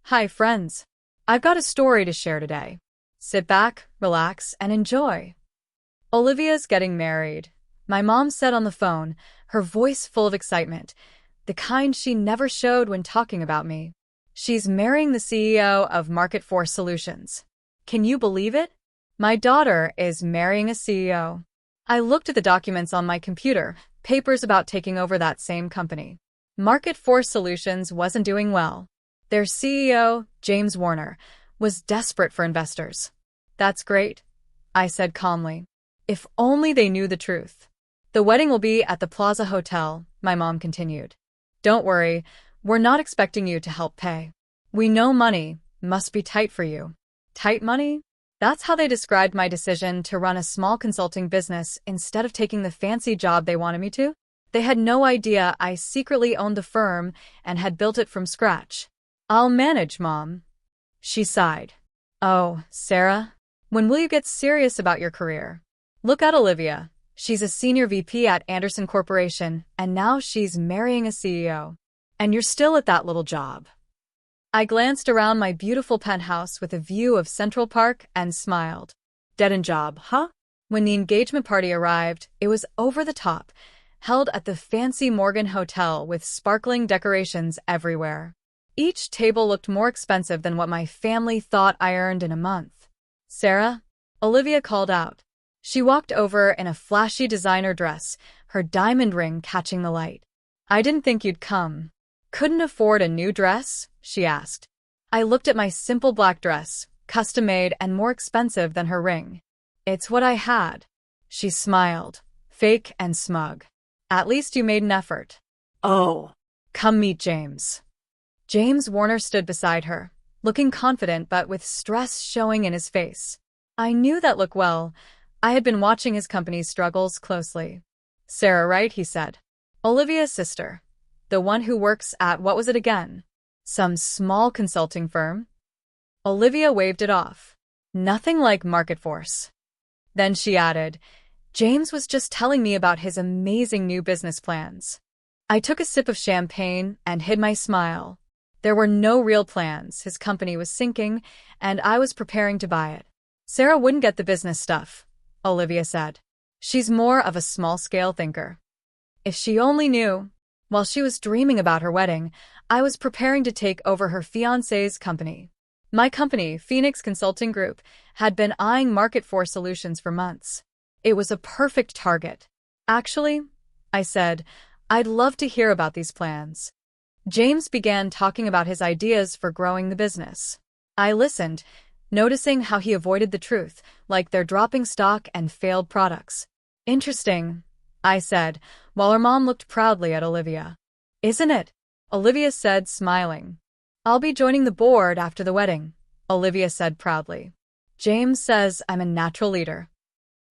Hi, friends. I've got a story to share today. Sit back, relax, and enjoy. Olivia's getting married. My mom said on the phone, her voice full of excitement, the kind she never showed when talking about me. She's marrying the CEO of Market Force Solutions. Can you believe it? My daughter is marrying a CEO. I looked at the documents on my computer, papers about taking over that same company. Market Force Solutions wasn't doing well. Their CEO, James Warner, was desperate for investors. That's great, I said calmly. If only they knew the truth. The wedding will be at the Plaza Hotel, my mom continued. Don't worry, we're not expecting you to help pay. We know money must be tight for you. Tight money? That's how they described my decision to run a small consulting business instead of taking the fancy job they wanted me to. They had no idea I secretly owned the firm and had built it from scratch. I'll manage, Mom. She sighed. Oh, Sarah, when will you get serious about your career? Look at Olivia. She's a senior VP at Anderson Corporation, and now she's marrying a CEO. And you're still at that little job. I glanced around my beautiful penthouse with a view of Central Park and smiled. Dead-end job, huh? When the engagement party arrived, it was over the top, held at the fancy Morgan Hotel with sparkling decorations everywhere. Each table looked more expensive than what my family thought I earned in a month. Sarah, Olivia called out. She walked over in a flashy designer dress, her diamond ring catching the light. I didn't think you'd come. Couldn't afford a new dress? She asked. I looked at my simple black dress, custom-made and more expensive than her ring. It's what I had. She smiled, fake and smug. At least you made an effort. Oh. Come meet James. James Warner stood beside her, looking confident but with stress showing in his face. I knew that look well. I had been watching his company's struggles closely. Sarah, right? He said. Olivia's sister. The one who works at, what was it again? Some small consulting firm? Olivia waved it off. Nothing like Market Force. Then she added, James was just telling me about his amazing new business plans. I took a sip of champagne and hid my smile. There were no real plans. His company was sinking, and I was preparing to buy it. Sarah wouldn't get the business stuff, Olivia said. She's more of a small-scale thinker. If she only knew. While she was dreaming about her wedding, I was preparing to take over her fiancé's company. My company, Phoenix Consulting Group, had been eyeing Market Force Solutions for months. It was a perfect target. Actually, I said, I'd love to hear about these plans. James began talking about his ideas for growing the business. I listened, noticing how he avoided the truth, like they're dropping stock and failed products. Interesting, I said, while her mom looked proudly at Olivia. Isn't it? Olivia said, smiling. I'll be joining the board after the wedding, Olivia said proudly. James says I'm a natural leader.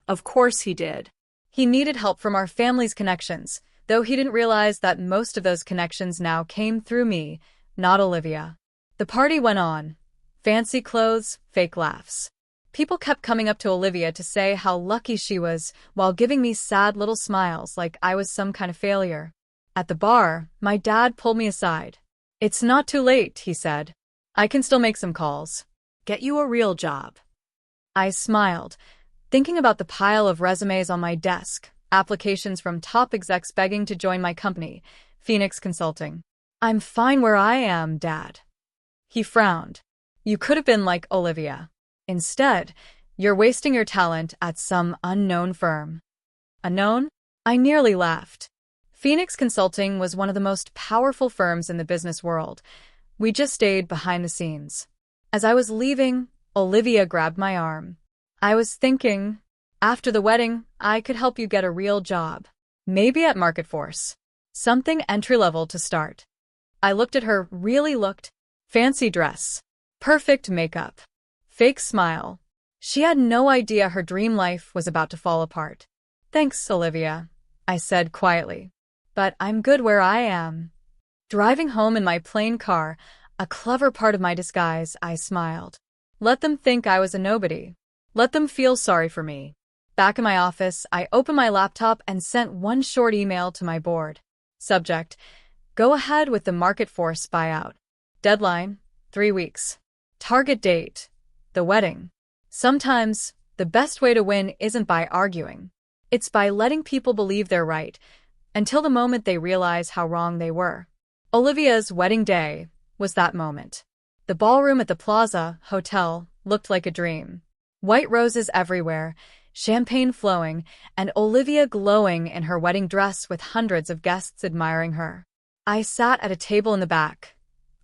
Of course he did. He needed help from our family's connections, though he didn't realize that most of those connections now came through me, not Olivia. The party went on. Fancy clothes, fake laughs. People kept coming up to Olivia to say how lucky she was, while giving me sad little smiles like I was some kind of failure. At the bar, my dad pulled me aside. It's not too late, he said. I can still make some calls. Get you a real job. I smiled, thinking about the pile of resumes on my desk, applications from top execs begging to join my company, Phoenix Consulting. I'm fine where I am, Dad. He frowned. You could have been like Olivia. Instead, you're wasting your talent at some unknown firm. Unknown? I nearly laughed. Phoenix Consulting was one of the most powerful firms in the business world. We just stayed behind the scenes. As I was leaving, Olivia grabbed my arm. I was thinking, after the wedding, I could help you get a real job. Maybe at Market Force. Something entry-level to start. I looked at her, really looked. Fancy dress. Perfect makeup. Fake smile. She had no idea her dream life was about to fall apart. Thanks, Olivia, I said quietly. But I'm good where I am. Driving home in my plain car, a clever part of my disguise, I smiled. Let them think I was a nobody. Let them feel sorry for me. Back in my office, I opened my laptop and sent one short email to my board. Subject: Go ahead with the Market Force buyout. Deadline: 3 weeks. Target date. The wedding. Sometimes, the best way to win isn't by arguing. It's by letting people believe they're right, until the moment they realize how wrong they were. Olivia's wedding day was that moment. The ballroom at the Plaza Hotel looked like a dream. White roses everywhere, champagne flowing, and Olivia glowing in her wedding dress with hundreds of guests admiring her. I sat at a table in the back,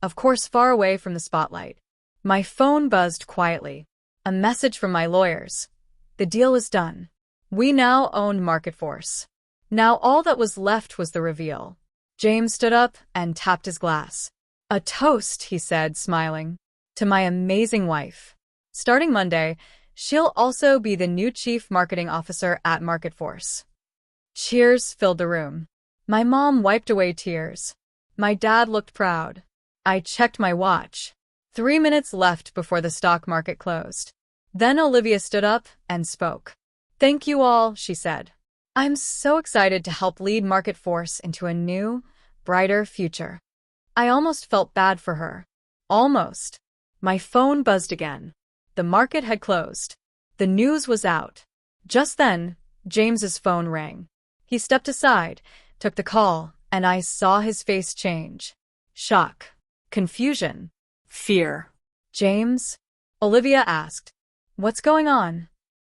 of course far away from the spotlight. My phone buzzed quietly. A message from my lawyers. The deal was done. We now owned MarketForce. Now all that was left was the reveal. James stood up and tapped his glass. A toast, he said, smiling. To my amazing wife. Starting Monday, she'll also be the new chief marketing officer at MarketForce. Cheers filled the room. My mom wiped away tears. My dad looked proud. I checked my watch. 3 minutes left before the stock market closed. Then Olivia stood up and spoke. Thank you all, she said. I'm so excited to help lead MarketForce into a new, brighter future. I almost felt bad for her. Almost. My phone buzzed again. The market had closed. The news was out. Just then, James's phone rang. He stepped aside, took the call, and I saw his face change. Shock. Confusion. Fear. James? Olivia asked. What's going on?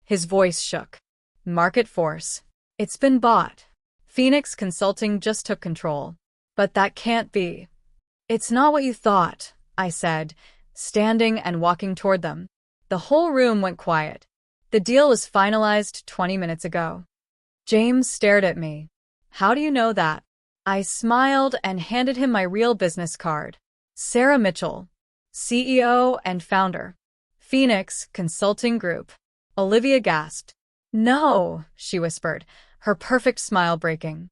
His voice shook. MarketForce. It's been bought. Phoenix Consulting just took control. But that can't be. It's not what you thought, I said, standing and walking toward them. The whole room went quiet. The deal was finalized 20 minutes ago. James stared at me. How do you know that? I smiled and handed him my real business card. Sarah Mitchell, CEO and founder. Phoenix Consulting Group. Olivia gasped. No, she whispered, her perfect smile breaking.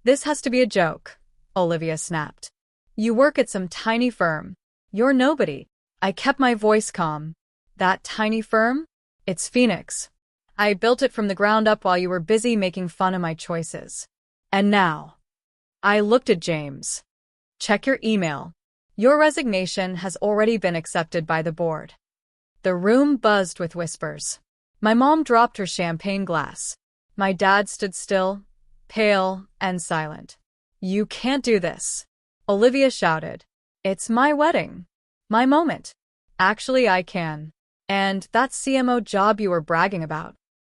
This has to be a joke, Olivia snapped. You work at some tiny firm. You're nobody. I kept my voice calm. That tiny firm? It's Phoenix. I built it from the ground up while you were busy making fun of my choices. And now. I looked at James. Check your email. Your resignation has already been accepted by the board. The room buzzed with whispers. My mom dropped her champagne glass. My dad stood still, pale and silent. You can't do this. Olivia shouted. It's my wedding. My moment. Actually, I can. And that CMO job you were bragging about.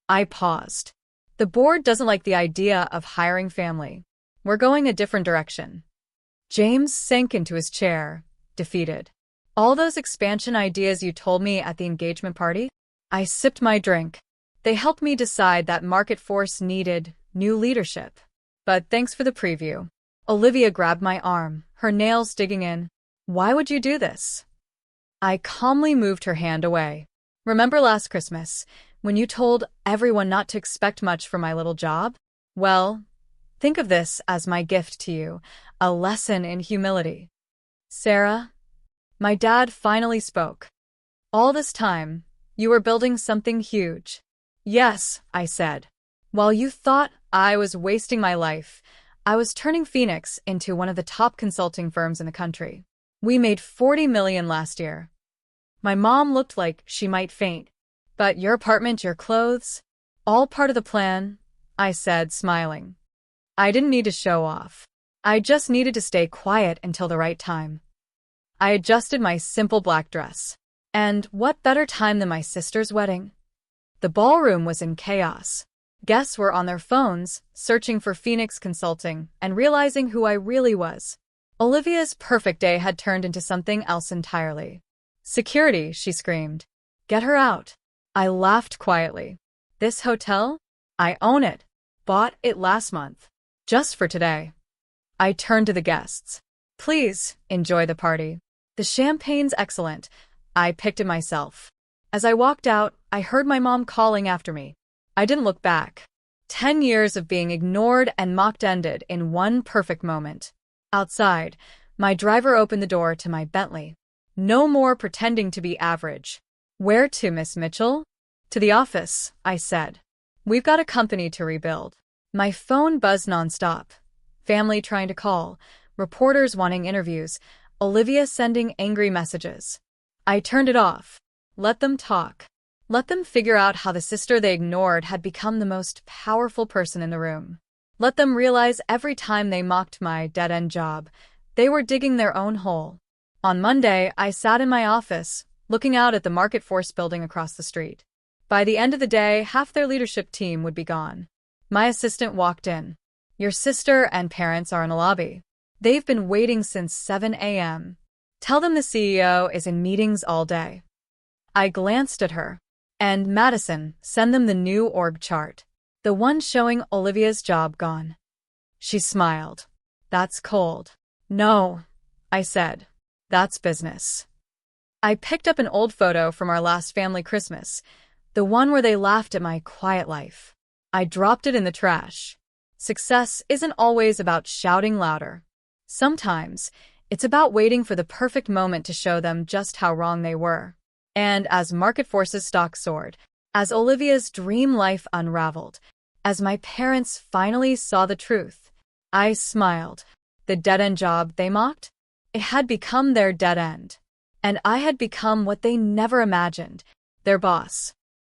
I paused. The board doesn't like the idea of hiring family. We're going a different direction. James sank into his chair, defeated. All those expansion ideas you told me at the engagement party? I sipped my drink. They helped me decide that MarketForce needed new leadership. But thanks for the preview. Olivia grabbed my arm, her nails digging in. Why would you do this? I calmly moved her hand away. Remember last Christmas, when you told everyone not to expect much from my little job? Well, think of this as my gift to you, a lesson in humility. Sarah, my dad finally spoke. All this time, you were building something huge. Yes, I said. While you thought I was wasting my life, I was turning Phoenix into one of the top consulting firms in the country. We made $40 million last year. My mom looked like she might faint. But your apartment, your clothes, all part of the plan, I said, smiling. I didn't need to show off. I just needed to stay quiet until the right time. I adjusted my simple black dress. And what better time than my sister's wedding? The ballroom was in chaos. Guests were on their phones, searching for Phoenix Consulting and realizing who I really was. Olivia's perfect day had turned into something else entirely. Security, she screamed. Get her out. I laughed quietly. This hotel? I own it. Bought it last month. Just for today. I turned to the guests. Please, enjoy the party. The champagne's excellent. I picked it myself. As I walked out, I heard my mom calling after me. I didn't look back. 10 years of being ignored and mocked ended in one perfect moment. Outside, my driver opened the door to my Bentley. No more pretending to be average. Where to, Miss Mitchell? To the office, I said. We've got a company to rebuild. My phone buzzed nonstop. Family trying to call, reporters wanting interviews. Olivia sending angry messages. I turned it off. Let them talk. Let them figure out how the sister they ignored had become the most powerful person in the room. Let them realize every time they mocked my dead-end job, they were digging their own hole. On Monday, I sat in my office, looking out at the Market Force building across the street. By the end of the day, half their leadership team would be gone. My assistant walked in. Your sister and parents are in the lobby. They've been waiting since 7 a.m. Tell them the CEO is in meetings all day. I glanced at her. And Madison, send them the new org chart. The one showing Olivia's job gone. She smiled. That's cold. No, I said. That's business. I picked up an old photo from our last family Christmas, the one where they laughed at my quiet life. I dropped it in the trash. Success isn't always about shouting louder. Sometimes, it's about waiting for the perfect moment to show them just how wrong they were. And as Market Force's stock soared, as Olivia's dream life unraveled, as my parents finally saw the truth, I smiled. The dead-end job they mocked? It had become their dead end. And I had become what they never imagined, their boss.